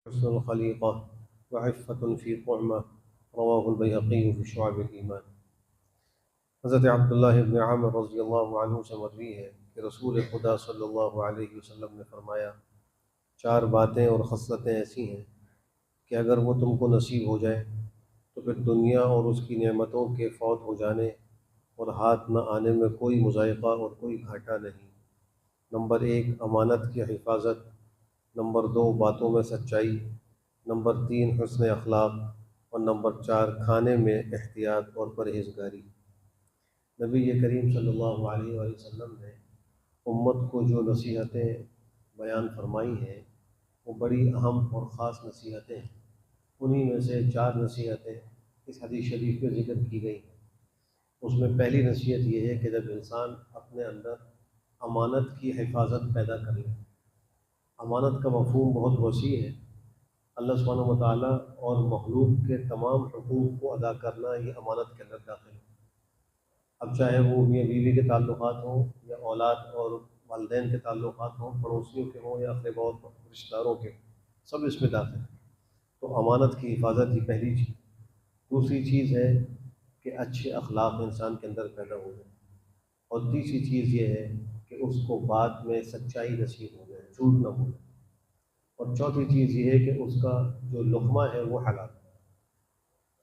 حسن الخلیقہ وعفۃ فی طعمہ رواہ البیہقی فی شعب الایمان۔ حضرت عبداللہ ابن عامر رضی اللہ عنہ سے مروی ہے کہ رسول خدا صلی اللہ علیہ وسلم نے فرمایا، چار باتیں اور خصلتیں ایسی ہیں کہ اگر وہ تم کو نصیب ہو جائیں تو پھر دنیا اور اس کی نعمتوں کے فوت ہو جانے اور ہاتھ نہ آنے میں کوئی مضائقہ اور کوئی گھاٹا نہیں۔ نمبر ایک، امانت کی حفاظت۔ نمبر دو، باتوں میں سچائی۔ نمبر تین، حسن اخلاق۔ اور نمبر چار، کھانے میں احتیاط اور پرہیزگاری۔ نبی کریم صلی اللہ علیہ وآلہ وسلم نے امت کو جو نصیحتیں بیان فرمائی ہیں وہ بڑی اہم اور خاص نصیحتیں ہیں۔ انہی میں سے چار نصیحتیں اس حدیث شریف میں ذکر کی گئی ہیں۔ اس میں پہلی نصیحت یہ ہے کہ جب انسان اپنے اندر امانت کی حفاظت پیدا کر لے۔ امانت کا مفہوم بہت وسیع ہے۔ اللہ سبحانہ و تعالیٰ اور مخلوق کے تمام حقوق کو ادا کرنا یہ امانت کے اندر داخل ہے۔ اب چاہے وہ میاں بیوی کے تعلقات ہوں یا اولاد اور والدین کے تعلقات ہوں، پڑوسیوں کے ہوں یا اقرباء اور رشتہ داروں کے، سب اس میں داخل ہے۔ تو امانت کی حفاظت یہ پہلی چیز۔ دوسری چیز ہے کہ اچھے اخلاق انسان کے اندر پیدا ہو جائے، اور تیسری چیز یہ ہے کہ اس کو بعد میں سچائی نصیب ہو جائے، جھوٹ نہ بولے، اور چوتھی چیز یہ ہے کہ اس کا جو لقمہ ہے وہ حلال ہے۔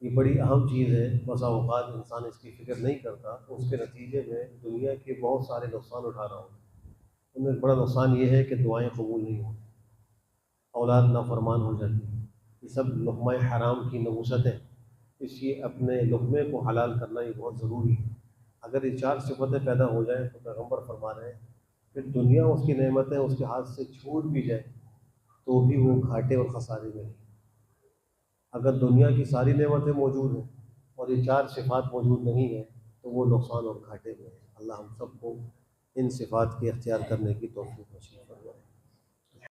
یہ بڑی اہم چیز ہے۔ بسا اوقات انسان اس کی فکر نہیں کرتا، تو اس کے نتیجے میں دنیا کے بہت سارے نقصان اٹھا رہا ہوں۔ ان میں بڑا نقصان یہ ہے کہ دعائیں قبول نہیں ہوتی، اولاد نافرمان ہو جاتی ہے۔ یہ سب لقمہ حرام کی نحوست ہے۔ اس لیے اپنے لقمے کو حلال کرنا یہ بہت ضروری ہے۔ اگر یہ چار صفتیں پیدا ہو جائیں تو پیغمبر فرما رہے ہیں کہ دنیا اس کی نعمتیں اس کے ہاتھ سے چھوٹ بھی جائیں تو بھی وہ گھاٹے اور خسارے میں نہیں۔ اگر دنیا کی ساری نعمتیں موجود ہیں اور یہ چار صفات موجود نہیں ہیں تو وہ نقصان اور گھاٹے میں ہیں۔ اللہ ہم سب کو ان صفات کی اختیار کرنے کی توفیق نصیب فرمائے۔